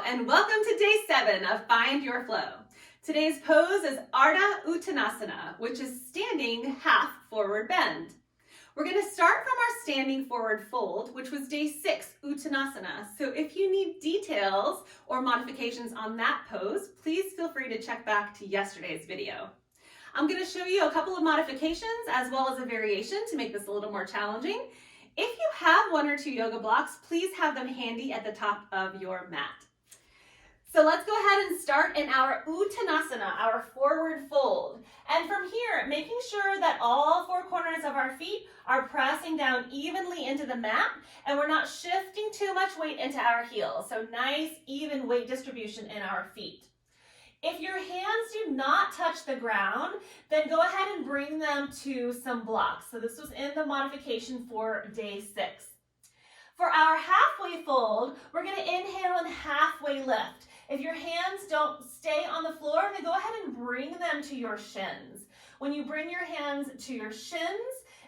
and welcome to day 7 of Find Your Flow. Today's pose is Ardha Uttanasana, which is standing half forward bend. We're going to start from our standing forward fold, which was day 6, Uttanasana. So if you need details or modifications on that pose, please feel free to check back to yesterday's video. I'm going to show you a couple of modifications as well as a variation to make this a little more challenging. If you have 1 or 2 yoga blocks, please have them handy at the top of your mat. So let's go ahead and start in our Uttanasana, our forward fold. And from here, making sure that all 4 corners of our feet are pressing down evenly into the mat and we're not shifting too much weight into our heels. So nice, even weight distribution in our feet. If your hands do not touch the ground, then go ahead and bring them to some blocks. So this was in the modification for day 6. For our halfway fold, we're going to inhale and halfway lift. If your hands don't stay on the floor, then go ahead and bring them to your shins. When you bring your hands to your shins,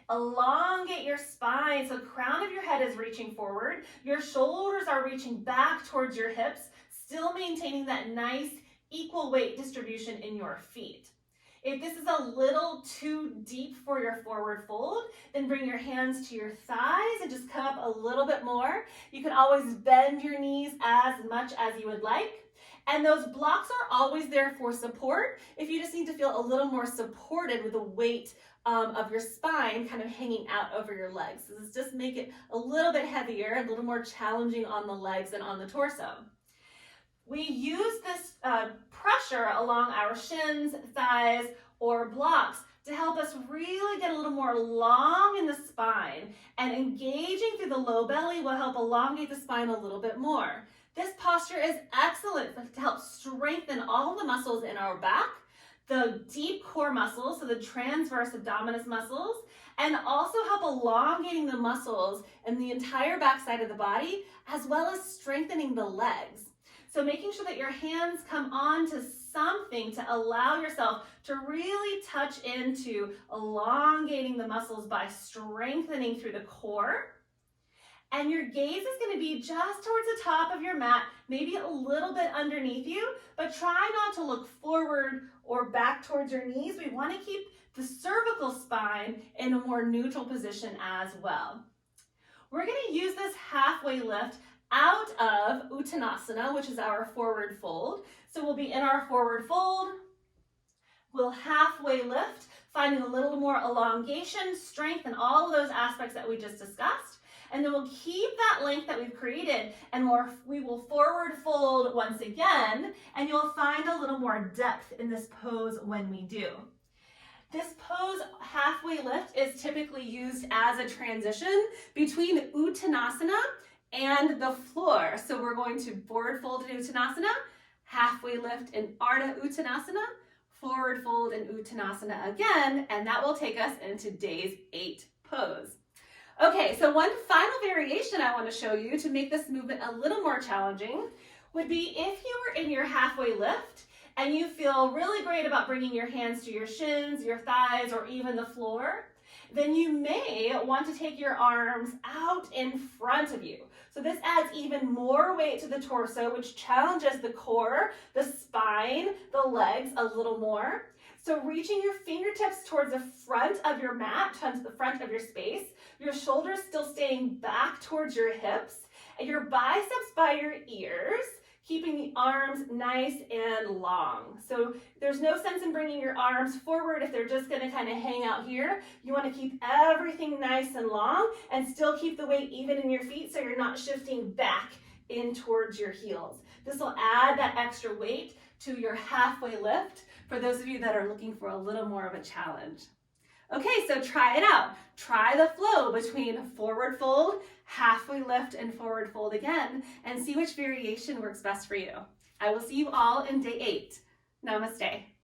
elongate your spine so the crown of your head is reaching forward. Your shoulders are reaching back towards your hips, still maintaining that nice equal weight distribution in your feet. If this is a little too deep for your forward fold, then bring your hands to your thighs and just come up a little bit more. You can always bend your knees as much as you would like. And those blocks are always there for support if you just need to feel a little more supported with the weight of your spine kind of hanging out over your legs. So this just make it a little bit heavier, a little more challenging on the legs and on the torso. We use this pressure along our shins, thighs, or blocks to help us really get a little more long in the spine, and engaging through the low belly will help elongate the spine a little bit more. This posture is excellent to help strengthen all the muscles in our back, the deep core muscles, so the transverse abdominis muscles, and also help elongating the muscles in the entire backside of the body, as well as strengthening the legs. So making sure that your hands come onto something to allow yourself to really touch into elongating the muscles by strengthening through the core. And your gaze is going to be just towards the top of your mat, maybe a little bit underneath you, but try not to look forward or back towards your knees. We want to keep the cervical spine in a more neutral position as well. We're going to use this halfway lift out of Uttanasana, which is our forward fold. So we'll be in our forward fold. We'll halfway lift, finding a little more elongation, strength, and all of those aspects that we just discussed. And then we'll keep that length that we've created, and we will forward fold once again, and you'll find a little more depth in this pose when we do. This pose, halfway lift, is typically used as a transition between Uttanasana and the floor. So we're going to forward fold in Uttanasana, halfway lift in Ardha Uttanasana, forward fold in Uttanasana again, and that will take us into day's 8 pose. Okay, so one final variation I want to show you to make this movement a little more challenging would be if you were in your halfway lift and you feel really great about bringing your hands to your shins, your thighs, or even the floor, then you may want to take your arms out in front of you. So this adds even more weight to the torso, which challenges the core, the spine, the legs a little more. So reaching your fingertips towards the front of your mat, towards the front of your space, your shoulders still staying back towards your hips, and your biceps by your ears, keeping the arms nice and long. So there's no sense in bringing your arms forward if they're just gonna kind of hang out here. You wanna keep everything nice and long and still keep the weight even in your feet so you're not shifting back in towards your heels. This will add that extra weight to your halfway lift for those of you that are looking for a little more of a challenge. Okay, so try it out. Try the flow between forward fold, halfway lift, and forward fold again, and see which variation works best for you. I will see you all in day 8. Namaste.